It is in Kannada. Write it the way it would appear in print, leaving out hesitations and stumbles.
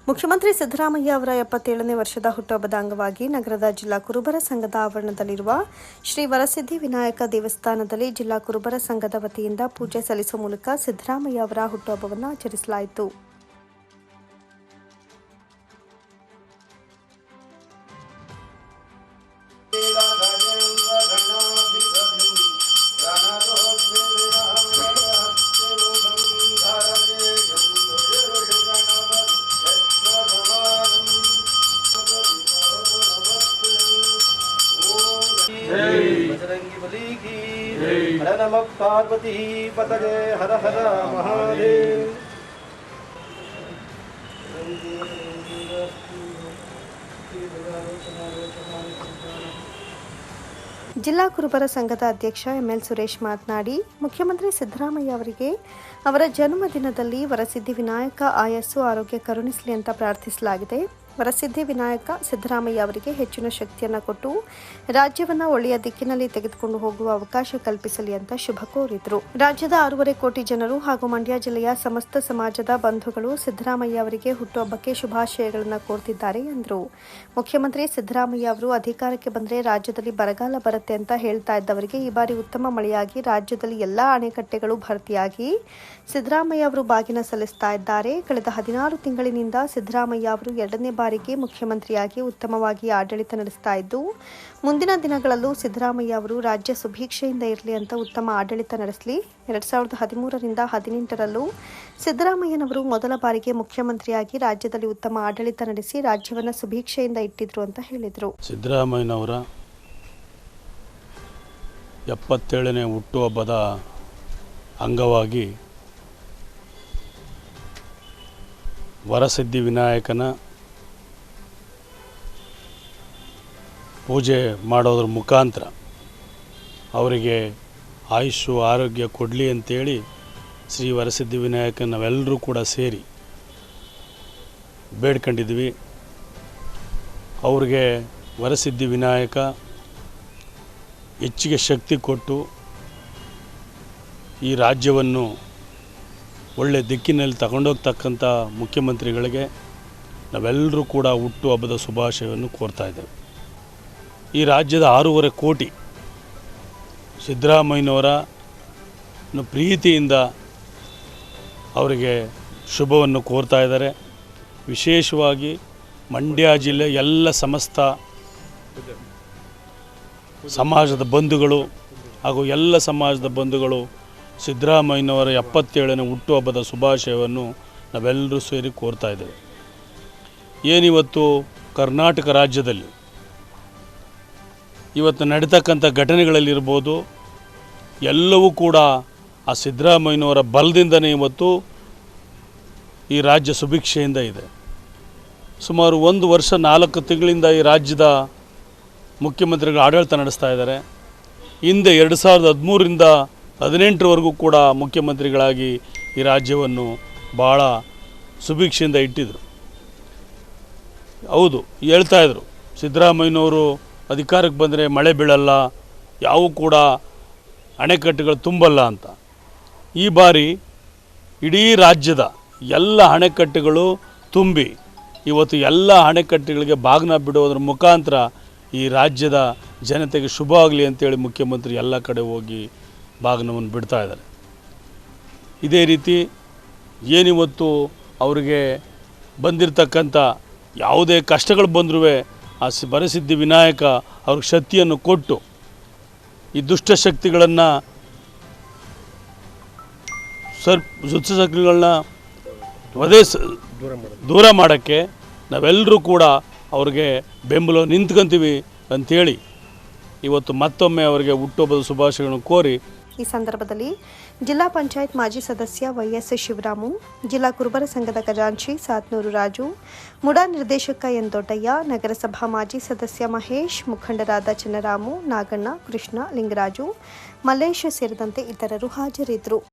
ಮುಖ್ಯಮಂತ್ರಿ ಸಿದ್ದರಾಮಯ್ಯ ಅವರ 77ನೇ ವರ್ಷದ ಹುಟ್ಟುಹಬ್ಬದ ಅಂಗವಾಗಿ ನಗರದ ಜಿಲ್ಲಾ ಕುರುಬರ ಸಂಘದ ಆವರಣದಲ್ಲಿರುವ ಶ್ರೀ ವರಸಿದ್ಧಿ ವಿನಾಯಕ ದೇವಸ್ಥಾನದಲ್ಲಿ ಜಿಲ್ಲಾ ಕುರುಬರ ಸಂಘದ ವತಿಯಿಂದ ಪೂಜೆ ಸಲ್ಲಿಸುವ ಮೂಲಕ ಸಿದ್ದರಾಮಯ್ಯ ಅವರ ಹುಟ್ಟುಹಬ್ಬವನ್ನು ಆಚರಿಸಲಾಯಿತು. बजरंगी बली की हर नमः पार्वती पतये हर हर महादेव. ಜಿಲ್ಲಾ ಕುರುಬರ ಸಂಘದ ಅಧ್ಯಕ್ಷ ಎಂಎಲ್ ಸುರೇಶ್ ಮಾತನಾಡಿ, ಮುಖ್ಯಮಂತ್ರಿ ಸಿದ್ದರಾಮಯ್ಯ ಅವರಿಗೆ ಅವರ ಜನ್ಮದಿನದಲ್ಲಿ ವರಸಿದ್ಧಿ ವಿನಾಯಕ ಆಯಸ್ಸು ಆರೋಗ್ಯ ಕರುಣಿಸಲಿ ಅಂತ ಪ್ರಾರ್ಥಿಸಲಾಗಿದೆ. ವರಸಿದ್ಧಿ ವಿನಾಯಕ ಸಿದ್ದರಾಮಯ್ಯ ಅವರಿಗೆ ಹೆಚ್ಚಿನ ಶಕ್ತಿಯನ್ನು ಕೊಟ್ಟು ರಾಜ್ಯವನ್ನು ಒಳ್ಳೆಯ ದಿಕ್ಕಿನಲ್ಲಿ ತೆಗೆದುಕೊಂಡು ಹೋಗುವ ಅವಕಾಶ ಕಲ್ಪಿಸಲಿ ಅಂತ ಶುಭ ಕೋರಿದರು. ರಾಜ್ಯದ 6.5 ಕೋಟಿ ಜನರು ಹಾಗೂ ಮಂಡ್ಯ ಜಿಲ್ಲೆಯ ಸಮಸ್ತ ಸಮಾಜದ ಬಂಧುಗಳು ಸಿದ್ದರಾಮಯ್ಯ ಅವರಿಗೆ ಹುಟ್ಟುಹಬ್ಬಕ್ಕೆ ಶುಭಾಶಯಗಳನ್ನು ಕೋರ್ತಿದ್ದಾರೆ ಎಂದರು. ಮುಖ್ಯಮಂತ್ರಿ ಸಿದ್ದರಾಮಯ್ಯ ಅವರು ಅಧಿಕಾರಕ್ಕೆ ಬಂದರೆ ರಾಜ್ಯದಲ್ಲಿ ಬರಗಾಲ ಬರುತ್ತೆ ಅಂತ ಹೇಳ್ತಾ ಇದ್ದವರಿಗೆ ಈ ಬಾರಿ ಉತ್ತಮ ಮಳೆಯಾಗಿ ರಾಜ್ಯದಲ್ಲಿ ಎಲ್ಲಾ ಅಣೆಕಟ್ಟೆಗಳು ಭರ್ತಿಯಾಗಿ ಸಿದ್ದರಾಮಯ್ಯ ಅವರು ಬಾಗಿನ ಸಲ್ಲಿಸ್ತಾ ಇದ್ದಾರೆ. ಕಳೆದ 16 ತಿಂಗಳಿನಿಂದ ಸಿದ್ದರಾಮಯ್ಯ ಅವರು 2ನೇ ಬಾರಿಗೆ ಮುಖ್ಯಮಂತ್ರಿಯಾಗಿ ಉತ್ತಮವಾಗಿ ಆಡಳಿತ ನಡೆಸ್ತಾ ಇದ್ದು, ಮುಂದಿನ ದಿನಗಳಲ್ಲೂ ಸಿದ್ದರಾಮಯ್ಯ ಅವರು ರಾಜ್ಯ ಸುಭೀಕ್ಷೆಯಿಂದ ಇರಲಿ ಅಂತ ಉತ್ತಮ ಆಡಳಿತ ನಡೆಸಲಿ. 2013ರಿಂದ 2018ರಲ್ಲೂ ಸಿದ್ದರಾಮಯ್ಯನವರು ಮೊದಲ ಬಾರಿಗೆ ಮುಖ್ಯಮಂತ್ರಿಯಾಗಿ ರಾಜ್ಯದಲ್ಲಿ ಉತ್ತಮ ಆಡಳಿತ ನಡೆಸಿ ರಾಜ್ಯವನ್ನು ಸುಭೀಕ್ಷೆಯಿಂದ ಇಟ್ಟಿದ್ರು ಅಂತ ಹೇಳಿದರು. ಸಿದ್ದರಾಮಯ್ಯನವರ 77ನೇ ಹುಟ್ಟುಹಬ್ಬದ ಅಂಗವಾಗಿ ವರಸಿದ್ಧಿ ವಿನಾಯಕನ ಪೂಜೆ ಮಾಡೋದ್ರ ಮುಖಾಂತರ ಅವರಿಗೆ ಆಯುಷ್ಯು ಆರೋಗ್ಯ ಕೊಡಲಿ ಅಂತೇಳಿ ಶ್ರೀ ವರಸಿದ್ಧಿ ವಿನಾಯಕ ನಾವೆಲ್ಲರೂ ಕೂಡ ಸೇರಿ ಬೇಡ್ಕೊಂಡಿದ್ವಿ. ಅವ್ರಿಗೆ ವರಸಿದ್ಧಿ ವಿನಾಯಕ ಹೆಚ್ಚಿಗೆ ಶಕ್ತಿ ಕೊಟ್ಟು ಈ ರಾಜ್ಯವನ್ನು ಒಳ್ಳೆ ದಿಕ್ಕಿನಲ್ಲಿ ತಗೊಂಡೋಗ್ತಕ್ಕಂಥ ಮುಖ್ಯಮಂತ್ರಿಗಳಿಗೆ ನಾವೆಲ್ಲರೂ ಕೂಡ ಹುಟ್ಟುಹಬ್ಬದ ಶುಭಾಶಯವನ್ನು ಕೋರ್ತಾ ಇದ್ದೇವೆ. ಈ ರಾಜ್ಯದ 6.5 ಕೋಟಿ ಸಿದ್ದರಾಮಯ್ಯನವರ ಪ್ರೀತಿಯಿಂದ ಅವರಿಗೆ ಶುಭವನ್ನು ಕೋರ್ತಾ ಇದ್ದಾರೆ. ವಿಶೇಷವಾಗಿ ಮಂಡ್ಯ ಜಿಲ್ಲೆ ಎಲ್ಲ ಸಮಸ್ತ ಸಮಾಜದ ಬಂಧುಗಳು ಹಾಗೂ ಎಲ್ಲ ಸಮಾಜದ ಬಂಧುಗಳು ಸಿದ್ದರಾಮಯ್ಯನವರ 77ನೇ ಹುಟ್ಟುಹಬ್ಬದ ಶುಭಾಶಯವನ್ನು ನಾವೆಲ್ಲರೂ ಸೇರಿ ಕೋರ್ತಾ ಇದ್ದೇವೆ. ಏನಿವತ್ತು ಕರ್ನಾಟಕ ರಾಜ್ಯದಲ್ಲಿ ಇವತ್ತು ನಡೀತಕ್ಕಂಥ ಘಟನೆಗಳಲ್ಲಿರ್ಬೋದು, ಎಲ್ಲವೂ ಕೂಡ ಆ ಸಿದ್ದರಾಮಯ್ಯನವರ ಬಲದಿಂದನೇ ಇವತ್ತು ಈ ರಾಜ್ಯ ಸುಭಿಕ್ಷೆಯಿಂದ ಇದೆ. ಸುಮಾರು 1 ವರ್ಷ 4 ತಿಂಗಳಿಂದ ಈ ರಾಜ್ಯದ ಮುಖ್ಯಮಂತ್ರಿಗಳು ಆಡಳಿತ ನಡೆಸ್ತಾ ಇದ್ದಾರೆ. ಹಿಂದೆ 2013ರಿಂದ 2018ರವರೆಗೂ ಕೂಡ ಮುಖ್ಯಮಂತ್ರಿಗಳಾಗಿ ಈ ರಾಜ್ಯವನ್ನು ಭಾಳ ಸುಭಿಕ್ಷೆಯಿಂದ ಇಟ್ಟಿದ್ದರು. ಹೌದು, ಹೇಳ್ತಾಯಿದ್ರು ಸಿದ್ದರಾಮಯ್ಯನವರು ಅಧಿಕಾರಕ್ಕೆ ಬಂದರೆ ಮಳೆ ಬೀಳಲ್ಲ, ಯಾವೂ ಕೂಡ ಅಣೆಕಟ್ಟುಗಳು ತುಂಬಲ್ಲ ಅಂತ. ಈ ಬಾರಿ ಇಡೀ ರಾಜ್ಯದ ಎಲ್ಲ ಅಣೆಕಟ್ಟುಗಳು ತುಂಬಿ ಇವತ್ತು ಎಲ್ಲ ಅಣೆಕಟ್ಟುಗಳಿಗೆ ಬಾಗಿನ ಬಿಡೋದ್ರ ಮುಖಾಂತರ ಈ ರಾಜ್ಯದ ಜನತೆಗೆ ಶುಭ ಆಗಲಿ ಅಂತೇಳಿ ಮುಖ್ಯಮಂತ್ರಿ ಎಲ್ಲ ಕಡೆ ಹೋಗಿ ಬಾಗಿನವನ್ನು ಬಿಡ್ತಾ ಇದ್ದಾರೆ. ಇದೇ ರೀತಿ ಏನಿವತ್ತು ಅವರಿಗೆ ಬಂದಿರತಕ್ಕಂಥ ಯಾವುದೇ ಕಷ್ಟಗಳು ಬಂದರೂ ಆ ವರಸಿದ್ಧಿ ವಿನಾಯಕ ಅವ್ರಿಗೆ ಶಕ್ತಿಯನ್ನು ಕೊಟ್ಟು ಈ ದುಷ್ಟಶಕ್ತಿಗಳನ್ನು ದುಷ್ಟಶಕ್ತಿಗಳನ್ನ ದೂರ ಮಾಡೋಕ್ಕೆ ನಾವೆಲ್ಲರೂ ಕೂಡ ಅವ್ರಿಗೆ ಬೆಂಬಲ ನಿಂತ್ಕೊಂತೀವಿ ಅಂಥೇಳಿ ಇವತ್ತು ಮತ್ತೊಮ್ಮೆ ಅವರಿಗೆ ಹುಟ್ಟುಹಬ್ಬದ ಶುಭಾಶಯಗಳನ್ನು ಕೋರಿ ಈ ಸಂದರ್ಭದಲ್ಲಿ ಜಿಲ್ಲಾ ಪಂಚಾಯತ್ ಮಾಜಿ ಸದಸ್ಯ ವೈಎಸ್ ಶಿವರಾಮು, ಜಿಲ್ಲಾ ಕುರುಬರ ಸಂಘದ ಖಜಾಂಚಿ ಸಾತ್ನೂರು ರಾಜು, ಮುಡಾ ನಿರ್ದೇಶಕ ಎನ್ ದೊಡ್ಡಯ್ಯ, ನಗರಸಭಾ ಮಾಜಿ ಸದಸ್ಯ ಮಹೇಶ್, ಮುಖಂಡರಾದ ಚನ್ನರಾಮು, ನಾಗಣ್ಣ, ಕೃಷ್ಣ, ಲಿಂಗರಾಜು, ಮಲ್ಲೇಶ್ ಸೇರಿದಂತೆ ಇತರರು ಹಾಜರಿದ್ದರು.